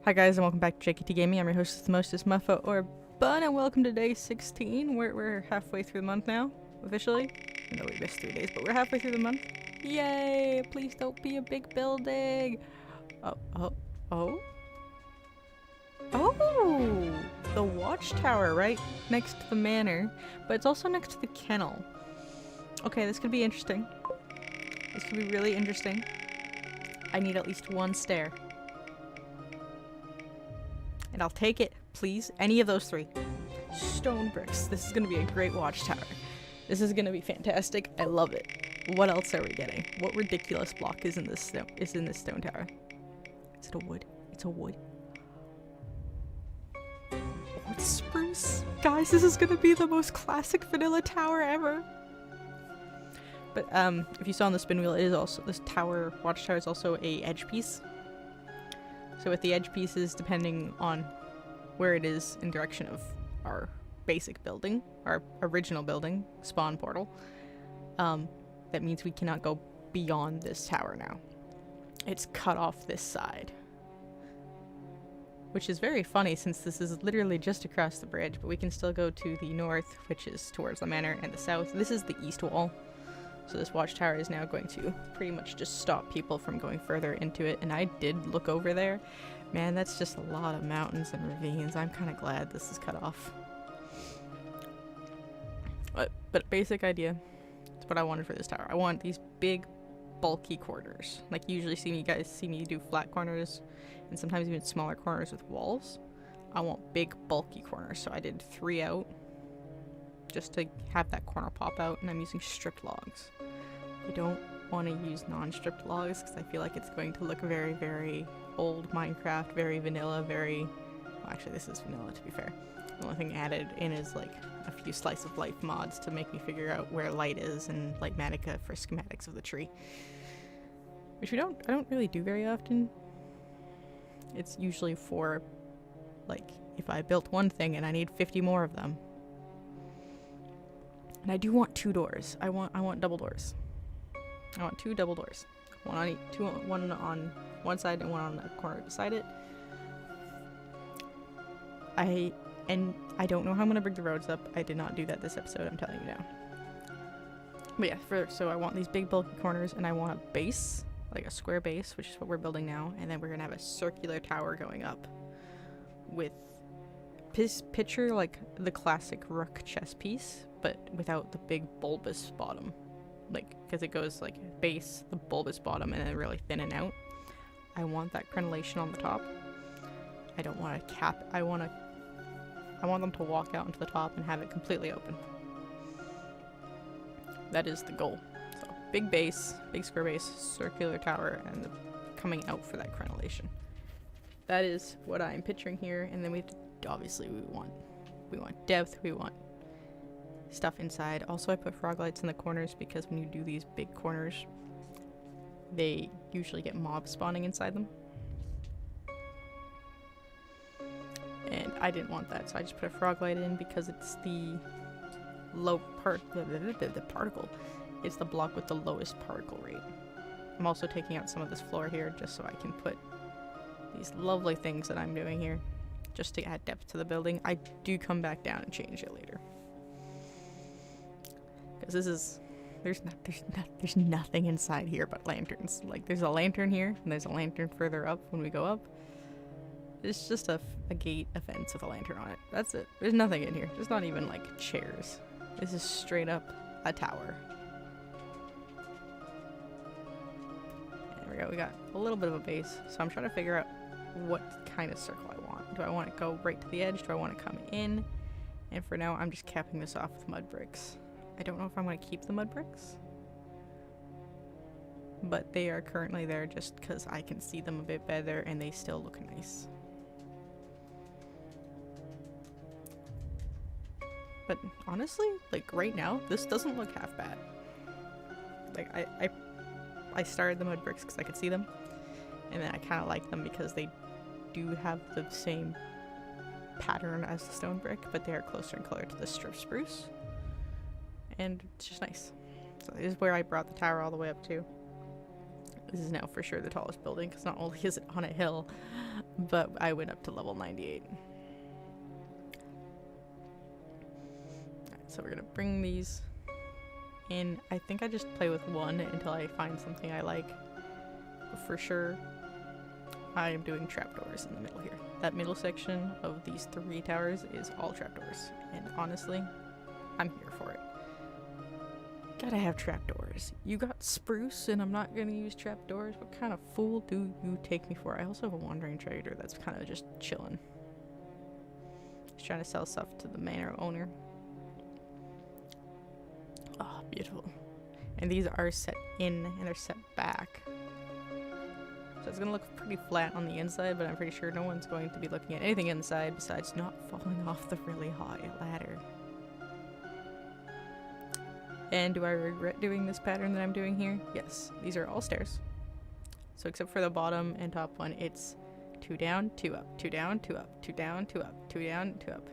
Hi guys and welcome back to JKT Gaming. I'm your hostess, the mostest, Muffa or Bun, and welcome to day 16. We're halfway through the month now, officially. I know we missed 3 days, but we're halfway through the month. Yay! Please don't be a big building! Oh! The watchtower right next to the manor, but it's also next to the kennel. Okay, this could be interesting. This could be really interesting. I need at least one stair. And I'll take it, please. Any of those 3. Stone bricks. This is gonna be a great watchtower. This is gonna be fantastic. I love it. What else are we getting? What ridiculous block is in this stone tower? Is it a wood? It's a wood. Oh, it's spruce. Guys, this is gonna be the most classic vanilla tower ever. But if you saw on the spin wheel, it is also this watchtower is also a edge piece. So with the edge pieces, depending on where it is in direction of our basic building, our original building, spawn portal, that means we cannot go beyond this tower now. It's cut off this side. Which is very funny since this is literally just across the bridge, but we can still go to the north, which is towards the manor, and the south. This is the east wall. So this watchtower is now going to pretty much just stop people from going further into it. And I did look over there. Man, that's just a lot of mountains and ravines. I'm kind of glad this is cut off. But basic idea. That's what I wanted for this tower. I want these big, bulky corners. Like you usually you guys see me do flat corners and sometimes even smaller corners with walls. I want big, bulky corners. So I did 3 out. Just to have that corner pop out, and I'm using stripped logs. I don't want to use non-stripped logs because I feel like it's going to look very, very old Minecraft, very vanilla, well actually this is vanilla to be fair. The only thing added in is like a few slice of life mods to make me figure out where light is and Lightmatica for schematics of the tree. Which I don't really do very often. It's usually for like if I built one thing and I need 50 more of them. And I do want 2 doors. I want double doors. I want 2 double doors. One on one side and one on the corner beside it. I don't know how I'm gonna bring the roads up. I did not do that this episode, I'm telling you now. But yeah, so I want these big bulky corners, and I want a base, like a square base, which is what we're building now, and then we're gonna have a circular tower going up with picture like the classic rook chess piece, but without the big bulbous bottom, like because it goes like base, the bulbous bottom, and then really thinning out. I want that crenellation on the top. I don't want a cap. I want them to walk out into the top and have it completely open. That is the goal. So big base, big square base, circular tower, and coming out for that crenellation. That is what I'm picturing here, and then we want depth, we want stuff inside. Also I put frog lights in the corners because when you do these big corners, they usually get mobs spawning inside them. And I didn't want that, so I just put a frog light in because it's the the particle. It's the block with the lowest particle rate. I'm also taking out some of this floor here just so I can put these lovely things that I'm doing here just to add depth to the building. I do come back down and change it later. Because this is, there's nothing inside here but lanterns. Like there's a lantern here and there's a lantern further up when we go up. It's just a gate, a fence with a lantern on it. That's it. There's nothing in here. There's not even like chairs. This is straight up a tower. There we go. We got a little bit of a base. So I'm trying to figure out what kind of circle I want. Do I want it to go right to the edge? Do I want it to come in? And for now, I'm just capping this off with mud bricks. I don't know if I'm going to keep the mud bricks, but they are currently there just because I can see them a bit better and they still look nice. But honestly, like right now, this doesn't look half bad. Like I started the mud bricks because I could see them, and then I kind of like them because they do have the same pattern as the stone brick, but they are closer in color to the strip spruce. And it's just nice. So this is where I brought the tower all the way up to. This is now for sure the tallest building, because not only is it on a hill, but I went up to level 98. Alright, so we're gonna bring these in. I think I just play with one until I find something I like. But for sure, I am doing trapdoors in the middle here. That middle section of these 3 towers is all trapdoors. And honestly, I'm here for it. Gotta have trapdoors. You got spruce and I'm not gonna use trapdoors? What kind of fool do you take me for? I also have a wandering trader that's kind of just chilling. He's trying to sell stuff to the manor owner. Oh, beautiful. And these are set in and they're set back. So it's gonna look pretty flat on the inside, but I'm pretty sure no one's going to be looking at anything inside besides not falling off the really high ladder. And do I regret doing this pattern that I'm doing here? Yes, these are all stairs. So except for the bottom and top one, it's 2 down, 2 up, 2 down, 2 up, 2 down, 2 up, 2 down, 2 up.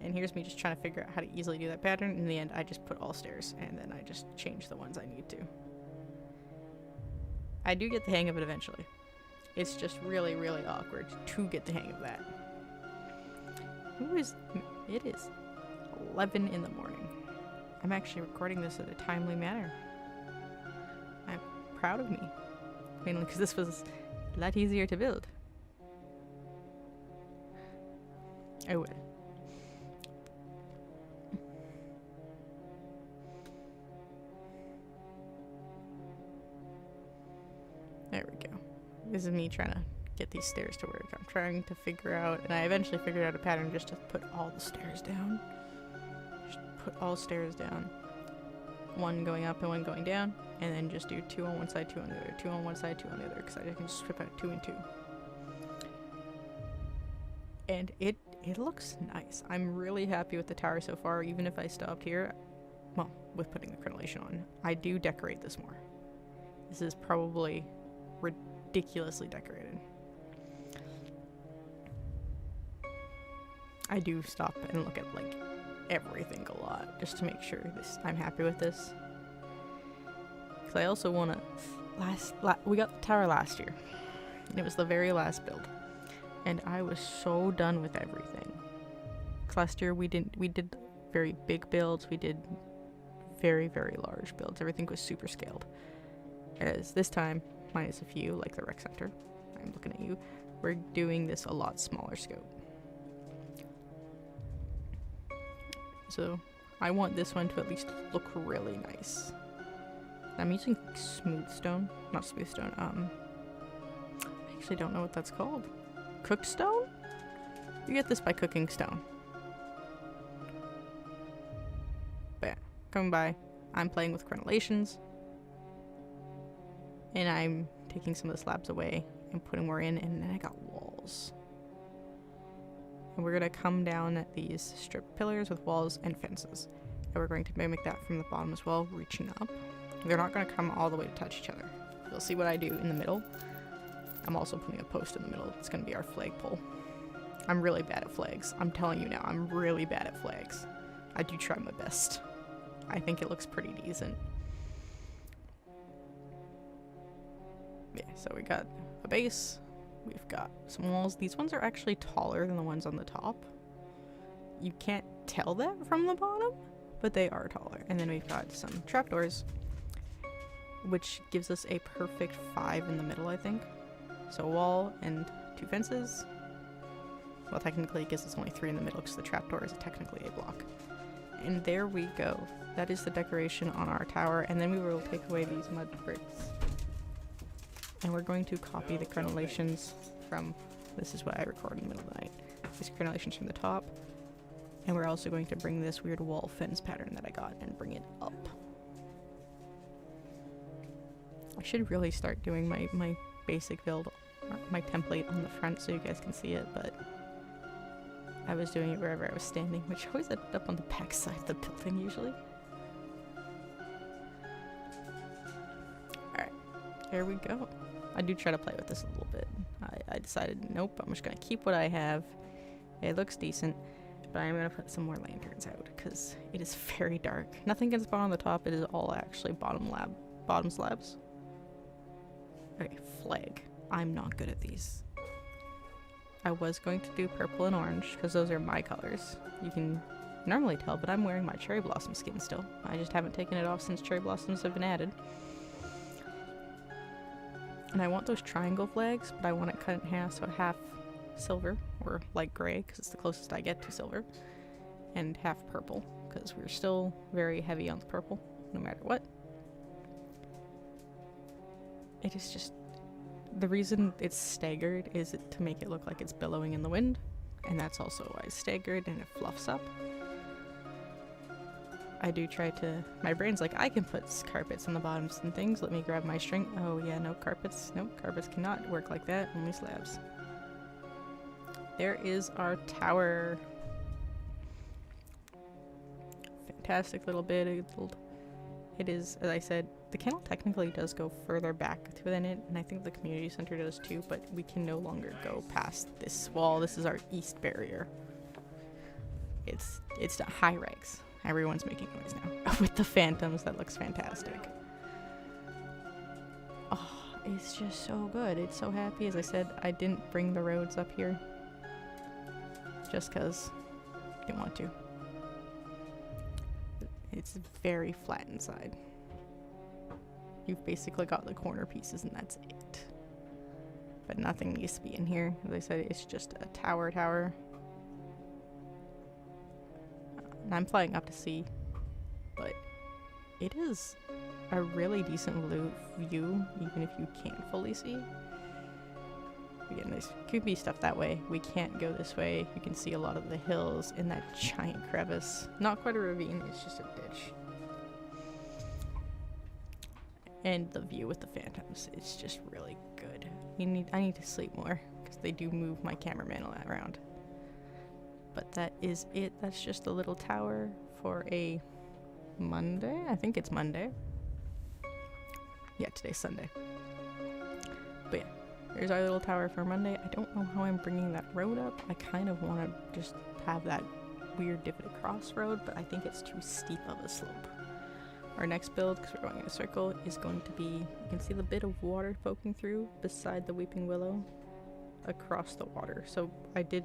And here's me just trying to figure out how to easily do that pattern. In the end, I just put all stairs, and then I just change the ones I need to. I do get the hang of it eventually. It's just really, really awkward to get the hang of that. It is 11 in the morning. I'm actually recording this in a timely manner. I'm proud of me. Mainly because this was a lot easier to build. Oh well. There we go. This is me trying to get these stairs to work. I'm trying to figure out, and I eventually figured out a pattern just to put all the stairs down. Just put all stairs down. One going up and one going down, and then just do 2 on one side, 2 on the other, 2 on one side, 2 on the other, because I can just swip out 2 and 2. And it looks nice. I'm really happy with the tower so far, even if I stopped here. Well, with putting the crenellation on. I do decorate this more. This is probably ridiculously decorated. I do stop and look at like everything a lot just to make sure I'm happy with this. Because I also want to we got the tower last year, and it was the very last build, and I was so done with everything. Because last year we did very big builds, we did very, very large builds. Everything was super scaled. As this time, minus a few, like the rec center, I'm looking at you, we're doing this a lot smaller scope. So I want this one to at least look really nice. I'm using smooth stone, not smooth stone, I actually don't know what that's called. Cooked stone? You get this by cooking stone. But yeah, coming by, I'm playing with crenellations. And I'm taking some of the slabs away and putting more in, and then I got walls. And we're gonna come down at these strip pillars with walls and fences. And we're going to mimic that from the bottom as well, reaching up. They're not gonna come all the way to touch each other. You'll see what I do in the middle. I'm also putting a post in the middle. It's gonna be our flagpole. I'm really bad at flags. I'm telling you now, I'm really bad at flags. I do try my best. I think it looks pretty decent. Yeah, so we got a base, we've got some walls. These ones are actually taller than the ones on the top. You can't tell that from the bottom, but they are taller. And then we've got some trapdoors, which gives us a perfect 5 in the middle, I think. So a wall and 2 fences. Well, technically it gives us only 3 in the middle because the trapdoor is technically a block. And there we go. That is the decoration on our tower. And then we will take away these mud bricks. And we're going to copy the crenellations from, this is what I record in the middle of the night, these crenellations from the top. And we're also going to bring this weird wall fence pattern that I got and bring it up. I should really start doing my basic build, my template on the front so you guys can see it, but I was doing it wherever I was standing, which always ended up on the back side of the building usually. Alright, here we go. I do try to play with this a little bit. I decided, nope, I'm just going to keep what I have. It looks decent, but I'm going to put some more lanterns out because it is very dark. Nothing can spawn on the top. It is all actually bottom slabs. Okay, flag. I'm not good at these. I was going to do purple and orange because those are my colors. You can normally tell, but I'm wearing my cherry blossom skin still. I just haven't taken it off since cherry blossoms have been added. And I want those triangle flags, but I want it cut in half, so half silver or light gray because it's the closest I get to silver, and half purple because we're still very heavy on the purple no matter what. It is just, the reason it's staggered is to make it look like it's billowing in the wind, and that's also why it's staggered and it fluffs up. I do try to, my brain's like, I can put carpets on the bottoms and things, let me grab my string. Oh yeah, no carpets, carpets cannot work like that, only slabs. There is our tower. Fantastic little build. It is, as I said, the kennel technically does go further back than it, and I think the community center does too, but we can no longer go past this wall. This is our east barrier. It's the high ranks. Everyone's making noise now with the phantoms. That looks fantastic. Oh, it's just so good. It's so happy. As I said, I didn't bring the roads up here just because I didn't want to. It's very flat inside. You've basically got the corner pieces and that's it. But nothing needs to be in here. As I said, it's just a tower. And I'm flying up to see, but it is a really decent view, even if you can't fully see. Again, there's could be stuff that way. We can't go this way. You can see a lot of the hills in that giant crevice. Not quite a ravine, it's just a ditch. And the view with the phantoms, it's just really good. I need to sleep more, because they do move my cameraman around. But that is it. That's just a little tower for a Monday. I think it's Monday. Yeah, today's Sunday. But yeah, here's our little tower for Monday. I don't know how I'm bringing that road up. I kind of want to just have that weird divot across road, but I think it's too steep of a slope. Our next build, because we're going in a circle, is going to be, you can see the bit of water poking through beside the weeping willow across the water. So I did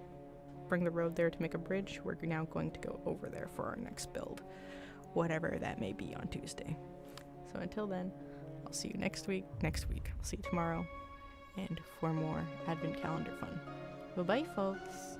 bring the road there to make a bridge. We're now going to go over there for our next build, whatever that may be on Tuesday. So until then, I'll see you next week. I'll see you tomorrow, and for more advent calendar fun. Bye bye, folks.